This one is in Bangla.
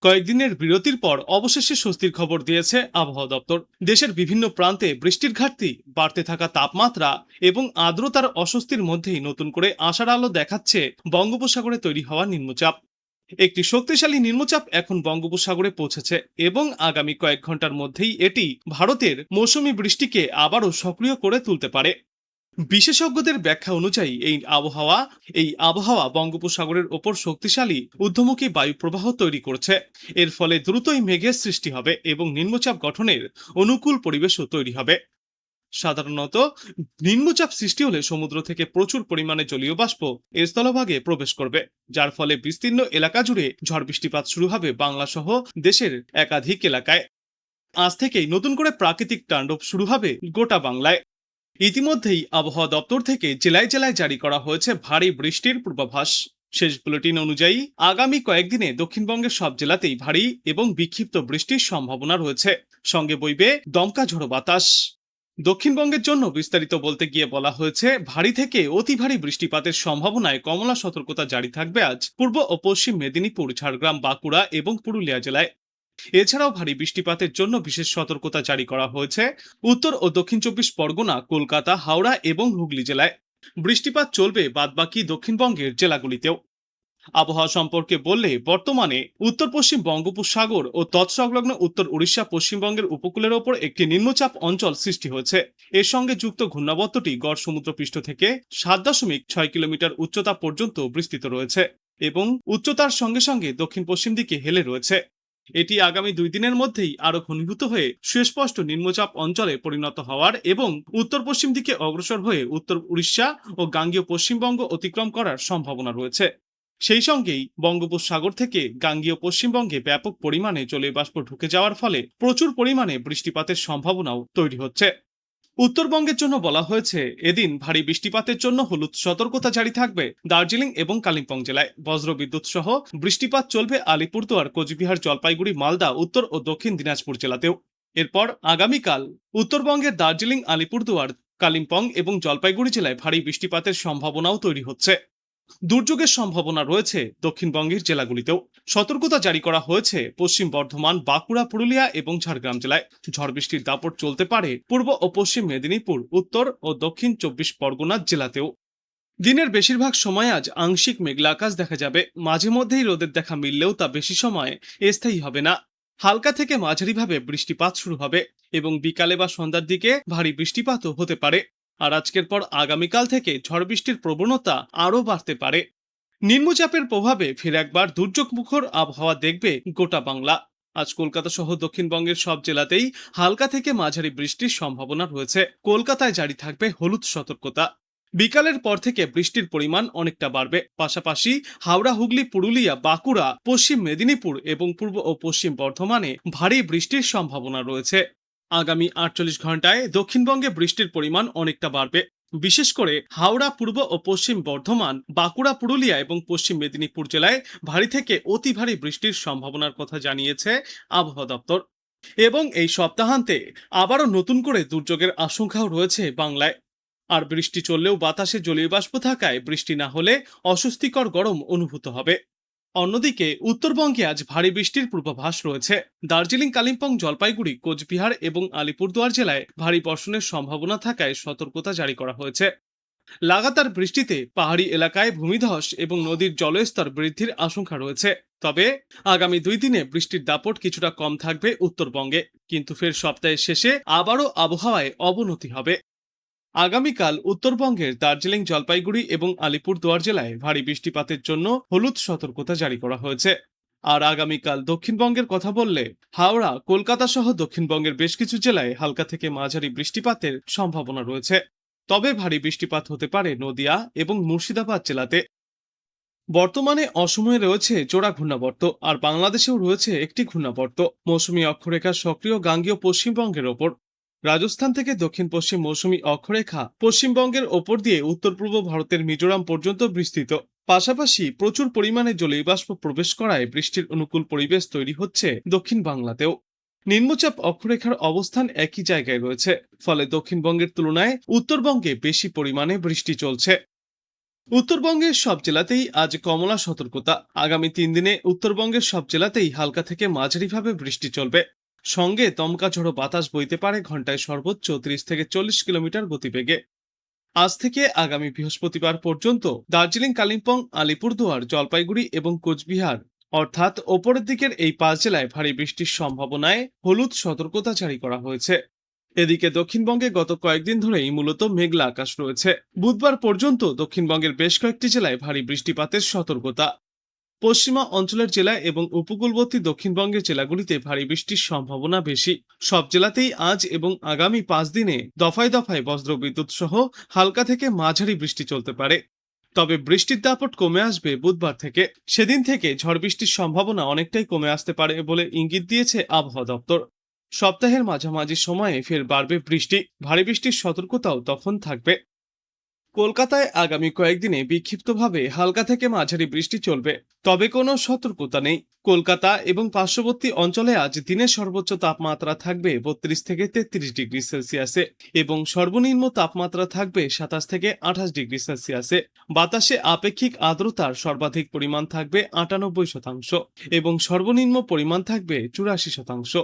কয়েকদিনের বিরতির পর অবশেষে স্বস্তির খবর দিয়েছে আবহাওয়া দপ্তর। দেশের বিভিন্ন প্রান্তে বৃষ্টির ঘাটতি, বাড়তে থাকা তাপমাত্রা এবং আর্দ্রতার অস্বস্তির মধ্যেই নতুন করে আশার আলো দেখাচ্ছে বঙ্গোপসাগরে তৈরি হওয়া নিম্নচাপ। একটি শক্তিশালী নিম্নচাপ এখন বঙ্গোপসাগরে পৌঁছেছে এবং আগামী কয়েক ঘন্টার মধ্যেই এটি ভারতের মৌসুমী বৃষ্টিকে আবারও সক্রিয় করে তুলতে পারে। বিশেষজ্ঞদের ব্যাখ্যা অনুযায়ী এই আবহাওয়া বঙ্গোপসাগরের ওপর শক্তিশালী ঊর্ধ্বমুখী বায়ু প্রবাহ তৈরি করছে। এর ফলে দ্রুতই মেঘের সৃষ্টি হবে এবং নিম্নচাপ গঠনের অনুকূল পরিবেশও তৈরি হবে। সাধারণত নিম্নচাপ সৃষ্টি হলে সমুদ্র থেকে প্রচুর পরিমাণে জলীয় বাষ্প এর স্থলভাগে প্রবেশ করবে, যার ফলে বিস্তীর্ণ এলাকা জুড়ে ঝড় বৃষ্টিপাত শুরু হবে বাংলা সহ দেশের একাধিক এলাকায়। আজ থেকেই নতুন করে প্রাকৃতিক তাণ্ডব শুরু হবে গোটা বাংলায়। ইতিমধ্যেই আবহাওয়া দপ্তর থেকে জেলায় জেলায় জারি করা হয়েছে ভারী বৃষ্টির পূর্বাভাস। শেষ বুলেটিন অনুযায়ী আগামী কয়েকদিনে দক্ষিণবঙ্গের সব জেলাতেই ভারী এবং বিক্ষিপ্ত বৃষ্টির সম্ভাবনা রয়েছে, সঙ্গে বইবে দমকা ঝোড়ো বাতাস। দক্ষিণবঙ্গের জন্য বিস্তারিত বলতে গিয়ে বলা হয়েছে, ভারী থেকে অতি ভারী বৃষ্টিপাতের সম্ভাবনায় কমলা সতর্কতা জারি থাকবে আজ পূর্ব ও পশ্চিম মেদিনীপুর, ঝাড়গ্রাম, বাঁকুড়া এবং পুরুলিয়া জেলায়। এছাড়াও ভারী বৃষ্টিপাতের জন্য বিশেষ সতর্কতা জারি করা হয়েছে উত্তর ও দক্ষিণ 24 পরগনা, কলকাতা, হাওড়া এবং হুগলি জেলায়। বৃষ্টিপাত চলবে বাদবাকি দক্ষিণবঙ্গের জেলাগুলিতেও। আবহাওয়া সম্পর্কে বললে, বর্তমানে উত্তর পশ্চিম বঙ্গোপসাগর ও তৎসংলগ্ন উত্তর উড়িষ্যা, পশ্চিমবঙ্গের উপকূলের ওপর একটি নিম্নচাপ অঞ্চল সৃষ্টি হয়েছে। এর সঙ্গে যুক্ত ঘূর্ণাবর্তটি গড় সমুদ্রপৃষ্ঠ থেকে 7.6 কিলোমিটার উচ্চতা পর্যন্ত বিস্তৃত রয়েছে এবং উচ্চতার সঙ্গে সঙ্গে দক্ষিণ পশ্চিম দিকে হেলে রয়েছে। এটি আগামী 2 দিনের মধ্যেই আরো ঘনীভূত হয়ে সুস্পষ্ট নিম্নচাপ অঞ্চলে পরিণত হওয়ার এবং উত্তর পশ্চিম দিকে অগ্রসর হয়ে উত্তর উড়িষ্যা ও গাঙ্গেয় পশ্চিমবঙ্গ অতিক্রম করার সম্ভাবনা রয়েছে। সেই সঙ্গেই বঙ্গোপসাগর থেকে গাঙ্গেয় পশ্চিমবঙ্গে ব্যাপক পরিমাণে জলীয় বাষ্প ঢুকে যাওয়ার ফলে প্রচুর পরিমাণে বৃষ্টিপাতের সম্ভাবনাও তৈরি হচ্ছে। উত্তরবঙ্গের জন্য বলা হয়েছে, এদিন ভারী বৃষ্টিপাতের জন্য হলুদ সতর্কতা জারি থাকবে দার্জিলিং এবং কালিম্পং জেলায়। বজ্রবিদ্যুৎ সহ বৃষ্টিপাত চলবে আলিপুরদুয়ার, কোচবিহার, জলপাইগুড়ি, মালদা, উত্তর ও দক্ষিণ দিনাজপুর জেলাতেও। এরপর আগামীকাল উত্তরবঙ্গের দার্জিলিং, আলিপুরদুয়ার, কালিম্পং এবং জলপাইগুড়ি জেলায় ভারী বৃষ্টিপাতের সম্ভাবনাও তৈরি হচ্ছে। দুর্যোগের সম্ভাবনা রয়েছে দক্ষিণবঙ্গের জেলাগুলিতেও। সতর্কতা জারি করা হয়েছে পশ্চিম বর্ধমান, বাঁকুড়া, পুরুলিয়া এবং ঝাড়গ্রাম জেলায়। ঝড় বৃষ্টির দাপট চলতে পারে পূর্ব ও পশ্চিম মেদিনীপুর, উত্তর ও দক্ষিণ 24 পরগনা জেলাতেও। দিনের বেশিরভাগ সময় আজ আংশিক মেঘলা আকাশ দেখা যাবে। মাঝে মধ্যেই রোদের দেখা মিললেও তা বেশি সময় স্থায়ী হবে না। হালকা থেকে মাঝারিভাবে বৃষ্টিপাত শুরু হবে এবং বিকালে বা সন্ধ্যার দিকে ভারী বৃষ্টিপাতও হতে পারে। আর আজকের পর আগামীকাল থেকে ঝড় বৃষ্টির প্রবণতা আরও বাড়তে পারে। নিম্নচাপের প্রভাবে ফের একবার দুর্যোগ মুখর আবহাওয়া দেখবে গোটা বাংলা। আজ কলকাতা সহ দক্ষিণবঙ্গের সব জেলাতেই হালকা থেকে মাঝারি বৃষ্টির সম্ভাবনা রয়েছে। কলকাতায় জারি থাকবে হলুদ সতর্কতা। বিকালের পর থেকে বৃষ্টির পরিমাণ অনেকটা বাড়বে। পাশাপাশি হাওড়া, হুগলি, পুরুলিয়া, বাঁকুড়া, পশ্চিম মেদিনীপুর এবং পূর্ব ও পশ্চিম বর্ধমানে ভারী বৃষ্টির সম্ভাবনা রয়েছে। আগামী 48 ঘন্টায় দক্ষিণবঙ্গে বৃষ্টির পরিমাণ অনেকটা বাড়বে। বিশেষ করে হাওড়া, পূর্ব ও পশ্চিম বর্ধমান, বাঁকুড়া, পুরুলিয়া এবং পশ্চিম মেদিনীপুর জেলায় ভারী থেকে অতি ভারী বৃষ্টির সম্ভাবনার কথা জানিয়েছে আবহাওয়া দপ্তর। এবং এই সপ্তাহান্তে আবারও নতুন করে দুর্যোগের আশঙ্কাও রয়েছে বাংলায়। আর বৃষ্টি চললেও বাতাসে জলীয় বাষ্প থাকায় বৃষ্টি না হলে অস্বস্তিকর গরম অনুভূত হবে। অন্যদিকে উত্তরবঙ্গে আজ ভারী বৃষ্টির পূর্বাভাস রয়েছে। দার্জিলিং, কালিম্পং, জলপাইগুড়ি, কোচবিহার এবং আলিপুরদুয়ার জেলায় ভারী বর্ষণের সম্ভাবনা থাকায় সতর্কতা জারি করা হয়েছে। লাগাতার বৃষ্টিতে পাহাড়ি এলাকায় ভূমিধস এবং নদীর জলস্তর বৃদ্ধির আশঙ্কা রয়েছে। তবে আগামী 2 দিনে বৃষ্টির দাপট কিছুটা কম থাকবে উত্তরবঙ্গে, কিন্তু ফের সপ্তাহের শেষে আবারও আবহাওয়ায় অবনতি হবে। আগামীকাল উত্তরবঙ্গের দার্জিলিং, জলপাইগুড়ি এবং আলিপুরদুয়ার জেলায় ভারী বৃষ্টিপাতের জন্য হলুদ সতর্কতা জারি করা হয়েছে। আর আগামীকাল দক্ষিণবঙ্গের কথা বললে, হাওড়া, কলকাতা সহ দক্ষিণবঙ্গের বেশ কিছু জেলায় হালকা থেকে মাঝারি বৃষ্টিপাতের সম্ভাবনা রয়েছে। তবে ভারী বৃষ্টিপাত হতে পারে নদিয়া এবং মুর্শিদাবাদ জেলাতে। বর্তমানে অসময়ে রয়েছে জোড়া ঘূর্ণাবর্ত, আর বাংলাদেশেও রয়েছে একটি ঘূর্ণাবর্ত মৌসুমী অক্ষরেখা সক্রিয় গাঙ্গেয় পশ্চিমবঙ্গের ওপর। রাজস্থান থেকে দক্ষিণ পশ্চিম মৌসুমী অক্ষরেখা পশ্চিমবঙ্গের ওপর দিয়ে উত্তর পূর্ব ভারতের মিজোরাম পর্যন্ত বিস্তৃত। পাশাপাশি প্রচুর পরিমাণে জলীয় বাষ্প প্রবেশ করায় বৃষ্টির অনুকূল পরিবেশ তৈরি হচ্ছে দক্ষিণ বাংলাতেও। নিম্নচাপ অক্ষরেখার অবস্থান একই জায়গায় রয়েছে, ফলে দক্ষিণবঙ্গের তুলনায় উত্তরবঙ্গে বেশি পরিমাণে বৃষ্টি চলছে। উত্তরবঙ্গের সব জেলাতেই আজ কমলা সতর্কতা। আগামী 3 দিনে উত্তরবঙ্গের সব জেলাতেই হালকা থেকে মাঝারিভাবে বৃষ্টি চলবে। সঙ্গে দমকা ঝোড়ো বাতাস বইতে পারে ঘন্টায় সর্বোচ্চ 30 থেকে 40 কিলোমিটার গতিবেগে। আজ থেকে আগামী বৃহস্পতিবার পর্যন্ত দার্জিলিং, কালিম্পং, আলিপুরদুয়ার, জলপাইগুড়ি এবং কোচবিহার অর্থাৎ ওপরের দিকের এই 5 জেলায় ভারী বৃষ্টির সম্ভাবনায় হলুদ সতর্কতা জারি করা হয়েছে। এদিকে দক্ষিণবঙ্গে গত কয়েকদিন ধরেই মূলত মেঘলা আকাশ রয়েছে। বুধবার পর্যন্ত দক্ষিণবঙ্গের বেশ কয়েকটি জেলায় ভারী বৃষ্টিপাতের সতর্কতা। পশ্চিমা অঞ্চলের জেলা এবং উপকূলবর্তী দক্ষিণবঙ্গের জেলাগুলিতে ভারী বৃষ্টির সম্ভাবনা বেশি। সব জেলাতেই আজ এবং আগামী 5 দিনে দফায় দফায় বজ্রবিদ্যুৎ সহ হালকা থেকে মাঝারি বৃষ্টি চলতে পারে। তবে বৃষ্টির দাপট কমে আসবে বুধবার থেকে। সেদিন থেকে ঝড় বৃষ্টির সম্ভাবনা অনেকটাই কমে আসতে পারে বলে ইঙ্গিত দিয়েছে আবহাওয়া দপ্তর। সপ্তাহের মাঝামাঝি সময়ে ফের বাড়বে বৃষ্টি, ভারী বৃষ্টির সতর্কতাও তখন থাকবে। কলকাতায় আগামী কয়েকদিনে বিক্ষিপ্তভাবে হালকা থেকে মাঝারি বৃষ্টি চলবে, তবে কোনো সতর্কতা নেই। কলকাতা এবং পার্শ্ববর্তী অঞ্চলে আজ দিনের সর্বোচ্চ তাপমাত্রা থাকবে 32 থেকে 33 ডিগ্রি সেলসিয়াসে এবং সর্বনিম্ন তাপমাত্রা থাকবে 27 থেকে 28 ডিগ্রি সেলসিয়াসে। বাতাসে আপেক্ষিক আর্দ্রতার সর্বাধিক পরিমাণ থাকবে 98% এবং সর্বনিম্ন পরিমাণ থাকবে 84%।